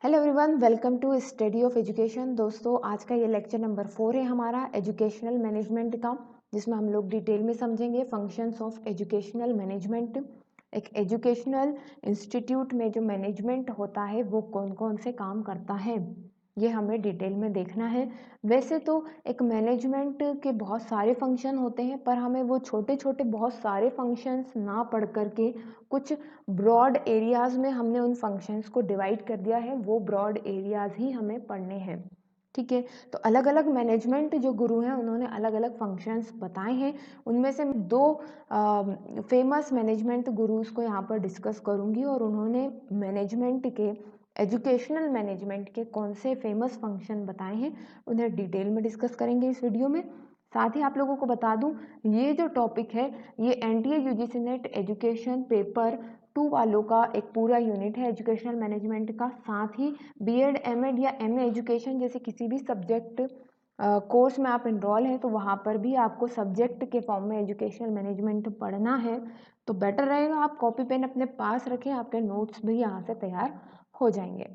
Hello everyone, welcome to study of education. दोस्तों, आज का ये लेक्चर नंबर 4 है हमारा एजुकेशनल मैनेजमेंट का, जिसमें हम लोग डिटेल में समझेंगे फंक्शंस ऑफ एजुकेशनल मैनेजमेंट। एक एजुकेशनल इंस्टीट्यूट में जो मैनेजमेंट होता है वो कौन कौन से काम करता है, ये हमें डिटेल में देखना है। वैसे तो एक मैनेजमेंट के बहुत सारे फंक्शन होते हैं, पर हमें वो छोटे छोटे बहुत सारे फंक्शंस ना पढ़ करके कुछ ब्रॉड एरियाज में हमने उन फंक्शंस को डिवाइड कर दिया है। वो ब्रॉड एरियाज ही हमें पढ़ने हैं, ठीक है। तो अलग अलग मैनेजमेंट जो गुरु हैं उन्होंने अलग अलग फंक्शंस बताए हैं। उनमें से मैं दो फेमस मैनेजमेंट गुरुज को यहाँ पर डिस्कस करूँगी, और उन्होंने मैनेजमेंट के एजुकेशनल मैनेजमेंट के कौन से फेमस फंक्शन बताए हैं उन्हें डिटेल में डिस्कस करेंगे इस वीडियो में। साथ ही आप लोगों को बता दूं, ये जो टॉपिक है ये NTA UGC net education paper 2 वालों का एक पूरा यूनिट है एजुकेशनल मैनेजमेंट का। साथ ही बीएड, एमएड या एमए एजुकेशन जैसे किसी भी सब्जेक्ट कोर्स में आप इनरोल हैं तो वहाँ पर भी आपको सब्जेक्ट के फॉर्म में एजुकेशनल मैनेजमेंट पढ़ना है। तो बेटर रहेगा आप कॉपी पेन अपने पास रखें, आपके नोट्स भी यहाँ से तैयार हो जाएंगे।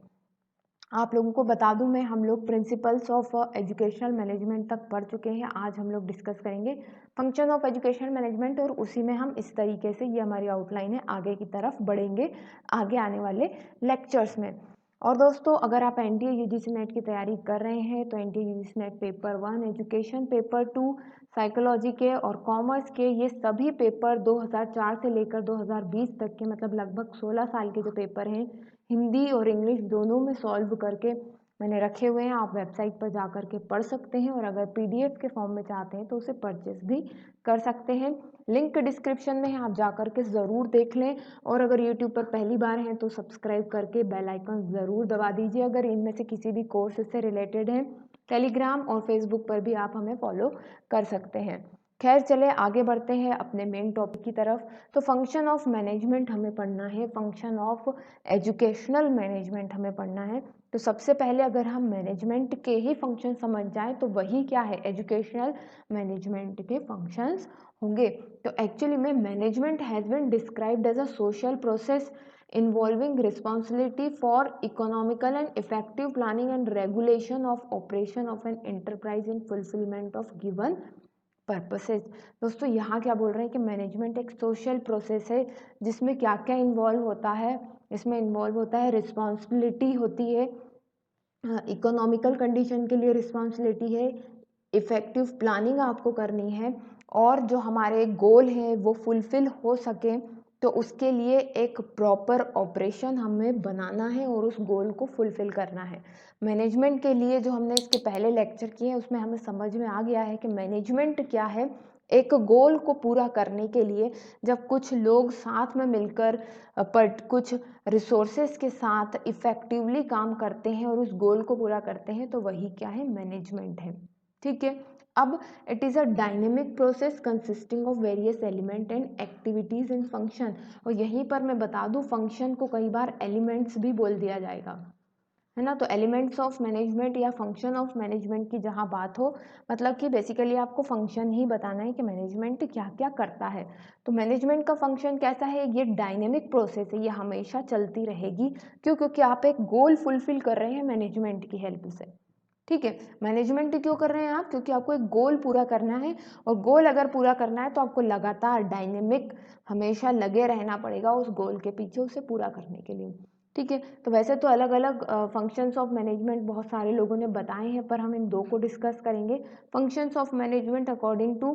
आप लोगों को बता दूं, मैं हम लोग प्रिंसिपल्स ऑफ एजुकेशनल मैनेजमेंट तक पढ़ चुके हैं। आज हम लोग डिस्कस करेंगे फंक्शन ऑफ एजुकेशनल मैनेजमेंट, और उसी में हम इस तरीके से, ये हमारी आउटलाइन है, आगे की तरफ बढ़ेंगे आगे आने वाले लेक्चर्स में। और दोस्तों, अगर आप एनटीए यूजीसी नेट की तैयारी कर रहे हैं तो NTA UGC net paper 1, education paper 2, psychology के और कॉमर्स के, ये सभी पेपर 2004 से लेकर 2020 तक के, मतलब लगभग 16 साल के जो पेपर हैं, हिंदी और इंग्लिश दोनों में सॉल्व करके मैंने रखे हुए हैं। आप वेबसाइट पर जा कर के पढ़ सकते हैं, और अगर पीडीएफ के फॉर्म में चाहते हैं तो उसे परचेस भी कर सकते हैं। लिंक डिस्क्रिप्शन में है, आप जा कर के ज़रूर देख लें। और अगर यूट्यूब पर पहली बार हैं तो सब्सक्राइब करके बेल आइकन ज़रूर दबा दीजिए। अगर इनमें से किसी भी कोर्स से रिलेटेड है, टेलीग्राम और फेसबुक पर भी आप हमें फॉलो कर सकते हैं। खैर, चले आगे बढ़ते हैं अपने मेन टॉपिक की तरफ। तो फंक्शन ऑफ मैनेजमेंट हमें पढ़ना है, फंक्शन ऑफ एजुकेशनल मैनेजमेंट हमें पढ़ना है। तो सबसे पहले अगर हम मैनेजमेंट के ही फंक्शन समझ जाएं तो वही क्या है, एजुकेशनल मैनेजमेंट के फंक्शंस होंगे। तो एक्चुअली में management has been described as a social process involving responsibility for economical and effective planning and regulation of operation of an enterprise in fulfillment of given purposes. दोस्तों, यहाँ क्या बोल रहे हैं कि मैनेजमेंट एक सोशल प्रोसेस है जिसमें क्या क्या इन्वॉल्व होता है। इसमें इन्वॉल्व होता है रिस्पॉन्सिबिलिटी होती है, इकोनॉमिकल कंडीशन के लिए रिस्पॉन्सिबिलिटी है, इफ़ेक्टिव प्लानिंग आपको करनी है, और जो हमारे गोल हैं वो फुलफिल हो सके तो उसके लिए एक प्रॉपर ऑपरेशन हमें बनाना है और उस गोल को फुलफिल करना है। मैनेजमेंट के लिए जो हमने इसके पहले लेक्चर किए हैं उसमें हमें समझ में आ गया है कि मैनेजमेंट क्या है। एक गोल को पूरा करने के लिए जब कुछ लोग साथ में मिलकर पर कुछ रिसोर्सेज के साथ इफ़ेक्टिवली काम करते हैं और उस गोल को पूरा करते हैं तो वही क्या है, मैनेजमेंट है, ठीक है। अब it is a dynamic process consisting of various element and activities in function. और यहीं पर मैं बता दूं, फंक्शन को कई बार एलिमेंट्स भी बोल दिया जाएगा, है ना। तो एलिमेंट्स ऑफ मैनेजमेंट या फंक्शन ऑफ मैनेजमेंट की जहाँ बात हो, मतलब कि बेसिकली आपको फंक्शन ही बताना है कि मैनेजमेंट क्या क्या करता है। तो मैनेजमेंट का फंक्शन कैसा है, ये डायनेमिक प्रोसेस है, ये हमेशा चलती रहेगी। क्यों? क्योंकि आप एक गोल फुलफिल कर रहे हैं मैनेजमेंट की हेल्प से, ठीक है। मैनेजमेंट क्यों कर रहे हैं आप? क्योंकि आपको एक गोल पूरा करना है, और गोल अगर पूरा करना है तो आपको लगातार डायनेमिक हमेशा लगे रहना पड़ेगा उस गोल के पीछे, उसे पूरा करने के लिए, ठीक है। तो वैसे तो अलग अलग फंक्शंस ऑफ मैनेजमेंट बहुत सारे लोगों ने बताए हैं, पर हम इन दो को डिस्कस करेंगे। Functions of management according to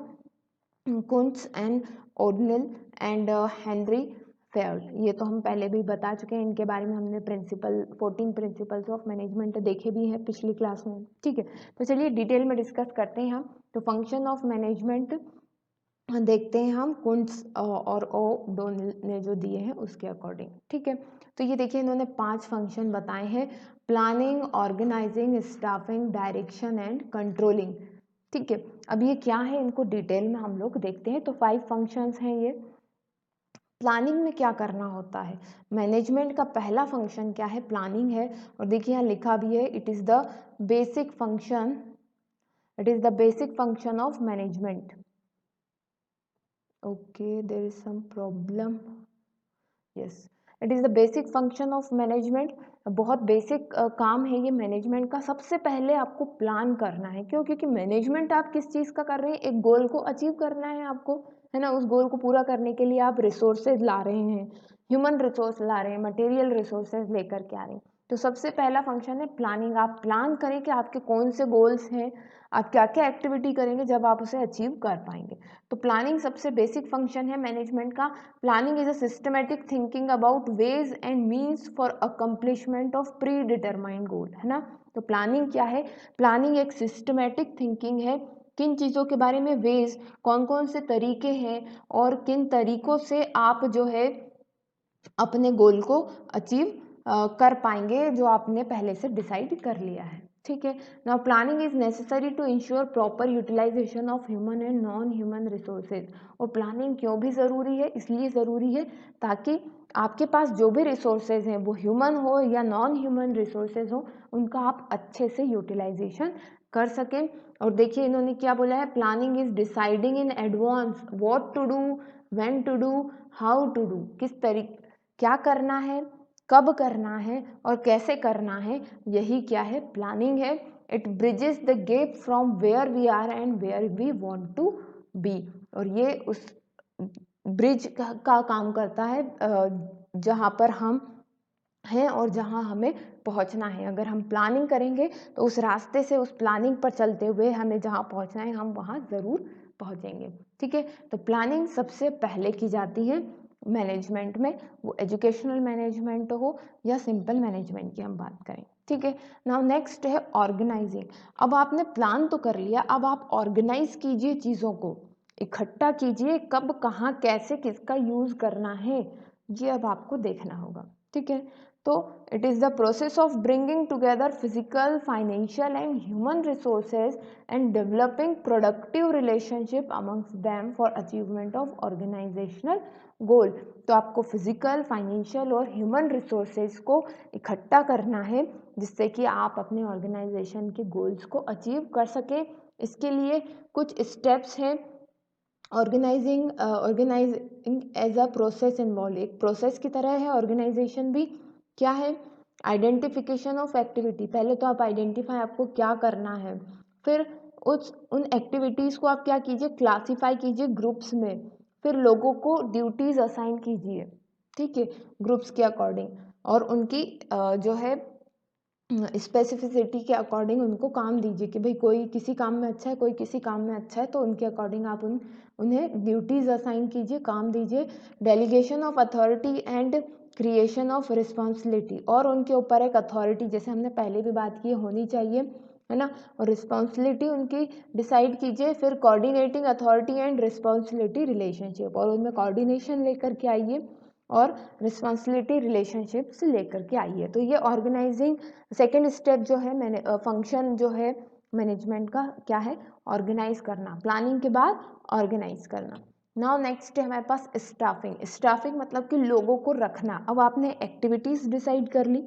Koontz and O'Donnell and Henri Fayol, ये तो हम पहले भी बता चुके हैं। इनके बारे में हमने 14 प्रिंसिपल्स ऑफ मैनेजमेंट देखे भी हैं पिछली क्लास में, ठीक है। तो चलिए डिटेल में डिस्कस करते हैं हम। तो फंक्शन ऑफ मैनेजमेंट देखते हैं हम कुंट्स और ओ डोनेल ने जो दिए हैं उसके अकॉर्डिंग, ठीक है। तो ये देखिए, इन्होंने 5 फंक्शन बताए हैं: planning, organising, staffing, direction and controlling, ठीक है। अब ये क्या है, इनको डिटेल में हम लोग देखते हैं। तो 5 फंक्शंस हैं ये। प्लानिंग में क्या करना होता है, मैनेजमेंट का पहला फंक्शन क्या है, प्लानिंग है। और देखिए यहाँ लिखा भी है, it is the basic function, it is the basic function of management. Okay, there is some problem, yes. It is the basic function of management. बहुत बेसिक काम है ये मैनेजमेंट का। सबसे पहले आपको प्लान करना है, क्यों? क्योंकि मैनेजमेंट आप किस चीज़ का कर रहे हैं, एक गोल को अचीव करना है आपको, है ना। उस गोल को पूरा करने के लिए आप रिसोर्सेज ला रहे हैं, ह्यूमन रिसोर्स ला रहे हैं, मटेरियल रिसोर्सेज लेकर के आ रहे हैं। तो सबसे पहला फंक्शन है प्लानिंग। आप प्लान करें कि आपके कौन से गोल्स हैं, आप क्या क्या एक्टिविटी करेंगे जब आप उसे अचीव कर पाएंगे। तो प्लानिंग सबसे बेसिक फंक्शन है मैनेजमेंट का। Planning is a systematic thinking about ways and means for accomplishment of predetermined goal, है ना। तो प्लानिंग क्या है? प्लानिंग एक सिस्टमेटिक थिंकिंग है। किन चीज़ों के बारे में? वेज, कौन कौन से तरीके हैं और किन तरीकों से आप जो है अपने गोल को अचीव कर पाएंगे, जो आपने पहले से डिसाइड कर लिया है। ठीक है। Now planning is necessary to ensure proper utilisation of human and non human resources. और प्लानिंग क्यों भी ज़रूरी है? इसलिए ज़रूरी है ताकि आपके पास जो भी रिसोर्सेज हैं, वो ह्यूमन हो या नॉन ह्यूमन रिसोर्सेज हो, उनका आप अच्छे से यूटिलाइजेशन कर सकें। और देखिए इन्होंने क्या बोला है, planning is deciding in advance what to do, when to do, how to do. किस तरीके, क्या करना है, कब करना है और कैसे करना है, यही क्या है? प्लानिंग है। It bridges the gap from where we are and where we want to be. और ये उस ब्रिज का काम करता है जहाँ पर हम हैं और जहाँ हमें पहुँचना है। अगर हम प्लानिंग करेंगे तो उस रास्ते से, उस प्लानिंग पर चलते हुए हमें जहाँ पहुँचना है हम वहाँ ज़रूर पहुँचेंगे। ठीक है। तो प्लानिंग सबसे पहले की जाती है मैनेजमेंट में, वो एजुकेशनल मैनेजमेंट हो या सिंपल मैनेजमेंट की हम बात करें। ठीक है। नाउ नेक्स्ट है ऑर्गेनाइजिंग। अब आपने प्लान तो कर लिया, अब आप ऑर्गेनाइज कीजिए, चीज़ों को इकट्ठा कीजिए, कब, कहाँ, कैसे, किसका यूज़ करना है, ये अब आपको देखना होगा। ठीक है। तो it is the process of bringing together physical, financial and human resources and developing productive relationship amongst them for achievement of organisational goal. तो आपको फिजिकल, फाइनेंशियल और ह्यूमन रिसोर्सेज को इकट्ठा करना है जिससे कि आप अपने ऑर्गेनाइजेशन के गोल्स को अचीव कर सकें। इसके लिए कुछ स्टेप्स हैं। Organising as a process involve, एक प्रोसेस की तरह है ऑर्गेनाइजेशन भी। क्या है? Identification of activity. पहले तो आप आइडेंटिफाई, आपको क्या करना है, फिर उन एक्टिविटीज़ को आप क्या कीजिए, क्लासीफाई कीजिए ग्रुप्स में, फिर लोगों को ड्यूटीज़ असाइन कीजिए, ठीक है, ग्रुप्स के अकॉर्डिंग, और उनकी जो है स्पेसिफिसिटी के अकॉर्डिंग उनको काम दीजिए कि भाई कोई किसी काम में अच्छा है, कोई किसी काम में अच्छा है, तो उनके अकॉर्डिंग आप उन्हें ड्यूटीज़ असाइन कीजिए, काम दीजिए। Delegation of authority and creation of responsibility, और उनके ऊपर एक अथॉरिटी, जैसे हमने पहले भी बात की, होनी चाहिए, है ना। और रिस्पॉन्सिबिलिटी उनकी डिसाइड कीजिए। फिर coordinating authority and responsibility relationship, और उनमें कोऑर्डिनेशन लेकर के आइए और रिस्पॉन्सिबिलिटी रिलेशनशिप से लेकर के आइए। तो ये ऑर्गेनाइजिंग सेकेंड स्टेप जो है, मैंने फंक्शन जो है मैनेजमेंट का, क्या है? ऑर्गेनाइज करना। प्लानिंग के बाद ऑर्गेनाइज करना। नाउ नेक्स्ट है हमारे पास स्टाफिंग। स्टाफिंग मतलब कि लोगों को रखना। अब आपने एक्टिविटीज़ डिसाइड कर ली,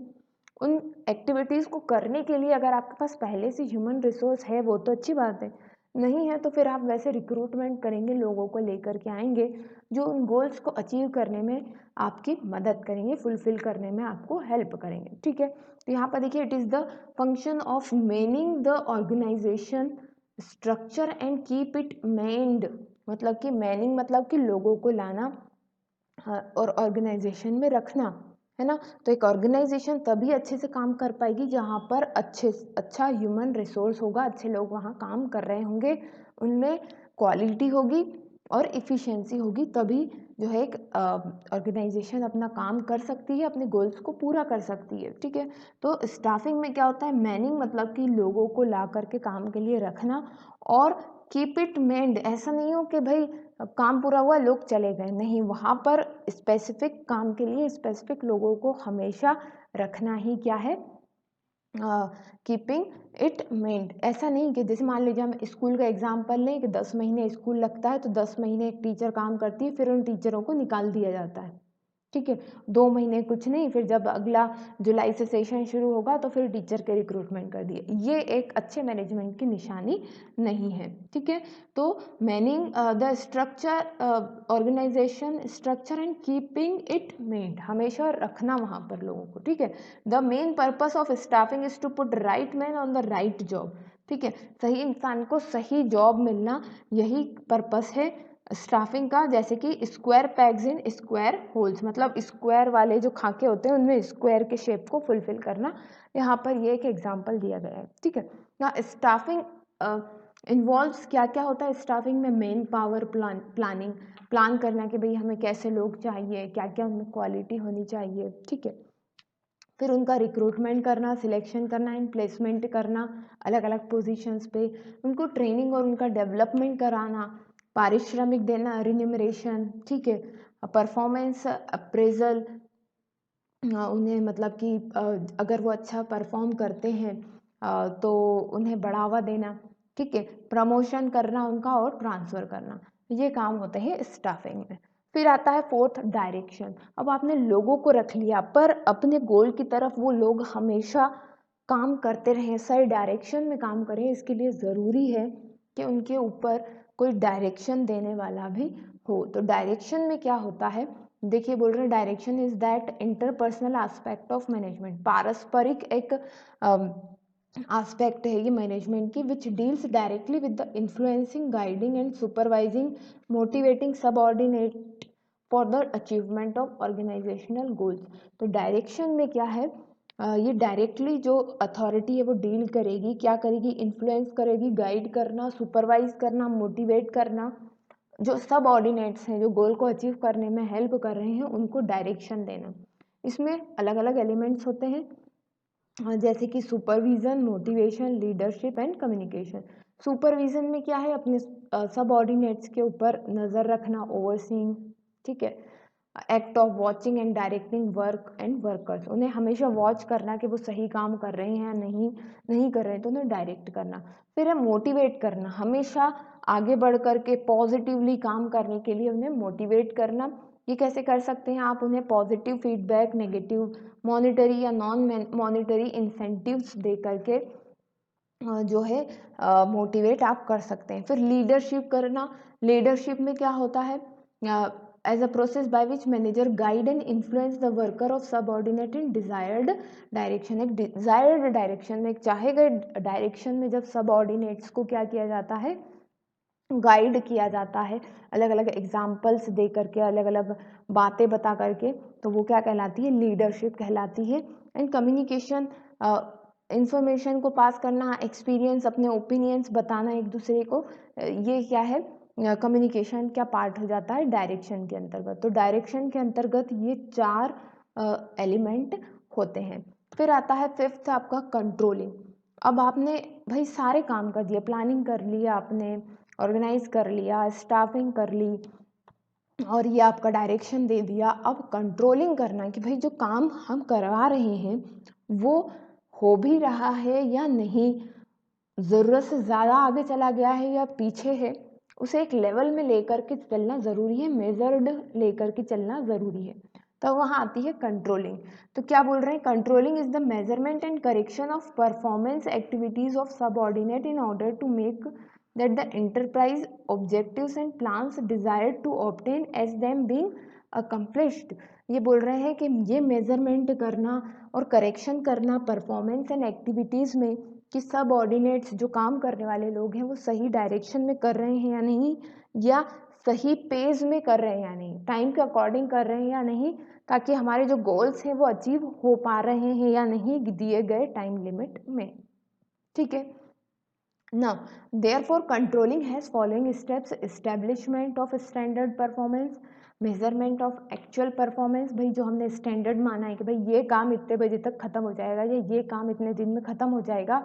उन एक्टिविटीज़ को करने के लिए अगर आपके पास पहले से ह्यूमन रिसोर्स है वो तो अच्छी बात है, नहीं है तो फिर आप वैसे रिक्रूटमेंट करेंगे, लोगों को लेकर के आएंगे जो उन गोल्स को अचीव करने में आपकी मदद करेंगे, फुलफिल करने में आपको हेल्प करेंगे। ठीक है। तो यहाँ पर देखिए, it is the function of manning the organisation structure and keep it manned. मतलब कि मैनिंग मतलब कि लोगों को लाना और ऑर्गेनाइजेशन में रखना, है ना। तो एक ऑर्गेनाइजेशन तभी अच्छे से काम कर पाएगी जहाँ पर अच्छा ह्यूमन रिसोर्स होगा, अच्छे लोग वहाँ काम कर रहे होंगे, उनमें क्वालिटी होगी और इफ़िशियंसी होगी, तभी जो है एक ऑर्गेनाइजेशन अपना काम कर सकती है, अपने गोल्स को पूरा कर सकती है। ठीक है। तो स्टाफिंग में क्या होता है? मैनिंग मतलब कि लोगों को ला करके काम के लिए रखना, और कीप इट मेंड, ऐसा नहीं हो कि भाई काम पूरा हुआ लोग चले गए, नहीं, वहाँ पर स्पेसिफिक काम के लिए स्पेसिफिक लोगों को हमेशा रखना ही क्या है? कीपिंग इट मेंड। ऐसा नहीं कि जैसे मान लीजिए हम स्कूल का एग्जाम्पल लें कि 10 महीने स्कूल लगता है, तो 10 महीने एक टीचर काम करती है, फिर उन टीचरों को निकाल दिया जाता है, ठीक है। 2 महीने कुछ नहीं, फिर जब अगला जुलाई से सेशन शुरू होगा तो फिर टीचर के रिक्रूटमेंट कर दिए। ये एक अच्छे मैनेजमेंट की निशानी नहीं है। ठीक है। तो manning the structure organisation structure and keeping it manned, हमेशा रखना वहाँ पर लोगों को। ठीक है। The main purpose of staffing is to put right man on the right job. ठीक है। सही इंसान को सही जॉब मिलना, यही पर्पस है स्टाफिंग का। जैसे कि स्क्वायर पैग्स इन स्क्वायर होल्स, मतलब स्क्वायर वाले जो खाके होते हैं उनमें स्क्वायर के शेप को फुलफिल करना। यहाँ पर ये एक एग्जांपल दिया गया है। ठीक है ना। स्टाफिंग इन्वॉल्व्स क्या क्या होता है स्टाफिंग में? मेन पावर प्लानिंग, प्लान करना कि भाई हमें कैसे लोग चाहिए, क्या क्या उनमें क्वालिटी होनी चाहिए। ठीक है। फिर उनका रिक्रूटमेंट करना, सिलेक्शन करना एंड प्लेसमेंट करना अलग अलग पोजीशंस पे, उनको ट्रेनिंग और उनका डेवलपमेंट कराना, पारिश्रमिक देना, रिन्यूमरेशन। ठीक है। परफॉर्मेंस अप्रेजल, उन्हें मतलब कि अगर वो अच्छा परफॉर्म करते हैं तो उन्हें बढ़ावा देना। ठीक है। प्रमोशन करना उनका और ट्रांसफ़र करना, ये काम होते हैं स्टाफिंग में। फिर आता है फोर्थ, डायरेक्शन। अब आपने लोगों को रख लिया, पर अपने गोल की तरफ वो लोग हमेशा काम करते रहें, सही डायरेक्शन में काम करें, इसके लिए ज़रूरी है कि उनके ऊपर कोई डायरेक्शन देने वाला भी हो। तो डायरेक्शन में क्या होता है? देखिए बोल रहे हैं direction is that interpersonal aspect of management, पारस्परिक एक एस्पेक्ट है ये मैनेजमेंट की, which deals directly with the influencing, guiding and supervising, motivating subordinate for the achievement of organisational goals. तो डायरेक्शन में क्या है? ये डायरेक्टली जो अथॉरिटी है वो डील करेगी, क्या करेगी? इन्फ्लुएंस करेगी, गाइड करना, सुपरवाइज करना, मोटिवेट करना, जो सब ऑर्डिनेट्स हैं जो गोल को अचीव करने में हेल्प कर रहे हैं उनको डायरेक्शन देना। इसमें अलग अलग एलिमेंट्स होते हैं जैसे कि supervision, motivation, leadership and communication. Supervision में क्या है? अपने सब ऑर्डिनेट्स के ऊपर नज़र रखना, ओवरसीइंग। ठीक है। Act of watching and directing work and workers, उन्हें हमेशा वॉच करना कि वो सही काम कर रहे हैं या नहीं कर रहे हैं, तो उन्हें डायरेक्ट करना। फिर है मोटिवेट करना, हमेशा आगे बढ़ करके पॉजिटिवली काम करने के लिए उन्हें मोटिवेट करना। ये कैसे कर सकते हैं आप? उन्हें पॉजिटिव फीडबैक, नेगेटिव मॉनिटरी या नॉन मॉनिटरी इंसेंटिव्स दे करके जो है मोटिवेट आप कर सकते हैं। फिर लीडरशिप करना, लीडरशिप में क्या होता है? As a process by which manager guide and influence the worker of subordinate in desired direction. एक डिजायर्ड डायरेक्शन में, एक चाहे गए डायरेक्शन में जब सबऑर्डिनेट्स को क्या किया जाता है? गाइड किया जाता है, अलग अलग एग्जाम्पल्स दे करके, अलग अलग बातें बता करके, तो वो क्या कहलाती है? लीडरशिप कहलाती है। एंड कम्युनिकेशन, इंफॉर्मेशन को पास करना, एक्सपीरियंस, अपने ओपिनियंस बताना एक दूसरे को, ये क्या है? कम्युनिकेशन क्या पार्ट हो जाता है डायरेक्शन के अंतर्गत। तो डायरेक्शन के अंतर्गत ये 4 एलिमेंट होते हैं। फिर आता है फिफ्थ आपका कंट्रोलिंग। अब आपने भाई सारे काम कर दिए, प्लानिंग कर लिया आपने, ऑर्गेनाइज कर लिया, स्टाफिंग कर ली और ये आपका डायरेक्शन दे दिया। अब कंट्रोलिंग करना कि भाई जो काम हम करवा रहे हैं वो हो भी रहा है या नहीं, ज़रूरत से ज़्यादा आगे चला गया है या पीछे है, उसे एक लेवल में लेकर के चलना ज़रूरी है, मेजर्ड लेकर के चलना ज़रूरी है। तो वहाँ आती है कंट्रोलिंग। तो क्या बोल रहे हैं? Controlling is the measurement and correction of performance activities of subordinate in order to make that the enterprise objectives and plans desired to obtain as them being accomplished। ये बोल रहे हैं कि ये मेजरमेंट करना और करेक्शन करना परफॉर्मेंस एंड एक्टिविटीज़ में कि सब ऑर्डिनेट्स जो काम करने वाले लोग हैं वो सही डायरेक्शन में कर रहे हैं या नहीं, या सही पेज में कर रहे हैं या नहीं, टाइम के अकॉर्डिंग कर रहे हैं या नहीं, ताकि हमारे जो गोल्स हैं वो अचीव हो पा रहे हैं या नहीं दिए गए टाइम लिमिट में। ठीक है। Now, therefore, controlling has following steps: establishment of standard performance, measurement of actual performance। भाई जो हमने स्टैंडर्ड माना है कि भाई ये काम इतने बजे तक खत्म हो जाएगा या ये काम इतने दिन में खत्म हो जाएगा,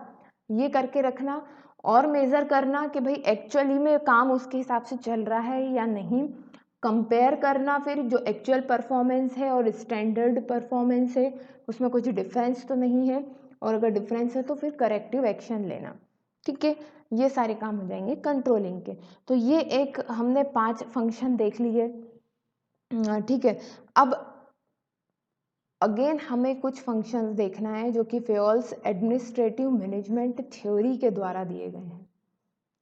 ये करके रखना, और मेज़र करना कि भाई एक्चुअली में काम उसके हिसाब से चल रहा है या नहीं, कंपेयर करना फिर जो एक्चुअल परफॉर्मेंस है और स्टैंडर्ड परफॉर्मेंस है उसमें कुछ डिफरेंस तो नहीं है, और अगर डिफरेंस है तो फिर करेक्टिव एक्शन लेना। ठीक है। ये सारे काम हो जाएंगे कंट्रोलिंग के। तो ये एक हमने 5 फंक्शन देख लिए। ठीक है। अब अगेन हमें कुछ फंक्शंस देखना है जो कि फेयोल्स एडमिनिस्ट्रेटिव मैनेजमेंट थ्योरी के द्वारा दिए गए हैं।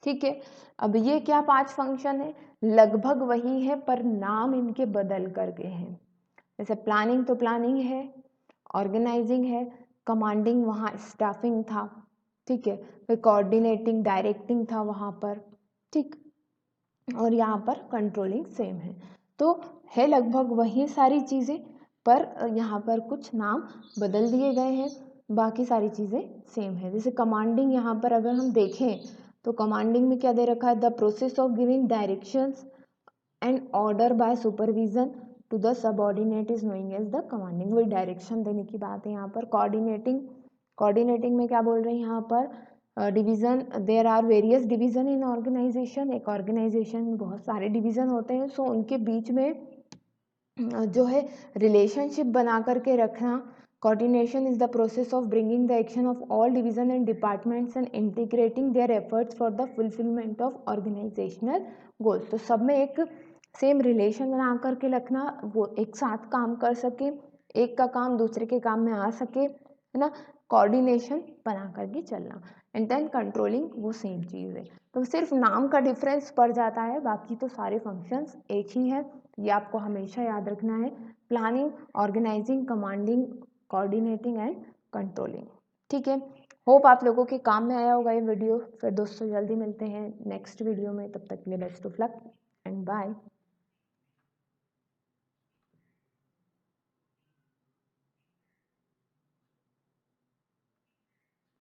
ठीक है, अब ये क्या 5 फंक्शन है, लगभग वही है पर नाम इनके बदल कर गए हैं। जैसे प्लानिंग तो प्लानिंग है, ऑर्गेनाइजिंग है, कमांडिंग वहाँ स्टाफिंग था, ठीक है, फिर कोऑर्डिनेटिंग डायरेक्टिंग था वहाँ पर, ठीक, और यहाँ पर कंट्रोलिंग सेम है। तो है लगभग वही सारी चीज़ें, पर यहाँ पर कुछ नाम बदल दिए गए हैं, बाकी सारी चीज़ें सेम है। जैसे कमांडिंग यहाँ पर अगर हम देखें तो कमांडिंग में क्या दे रखा है, the process of giving directions and order by supervision to the subordinate is knowing as the commanding, वही डायरेक्शन देने की बात है यहाँ पर। कोऑर्डिनेटिंग में क्या बोल रहे हैं यहाँ पर, division, there are various division in organisation, एक ऑर्गेनाइजेशन में बहुत सारे डिवीज़न होते हैं, सो उनके बीच में जो है रिलेशनशिप बना करके रखना। Coordination is the process of bringing the action of all division and departments and integrating their efforts for the fulfilment of organisational goals. तो सब में एक सेम रिलेशन बना करके रखना, वो एक साथ काम कर सके, एक का काम दूसरे के काम में आ सके, है ना, कोऑर्डिनेशन बना करके चलना। एंड देन कंट्रोलिंग वो सेम चीज़ है, तो सिर्फ नाम का डिफरेंस पड़ जाता है, बाकी तो सारे फंक्शंस एक ही है। ये आपको हमेशा याद रखना है, planning, organizing, commanding, coordinating and controlling. ठीक है, होप आप लोगों के काम में आया होगा ये वीडियो। फिर दोस्तों जल्दी मिलते हैं नेक्स्ट वीडियो में, तब तक के लिए best of luck and bye.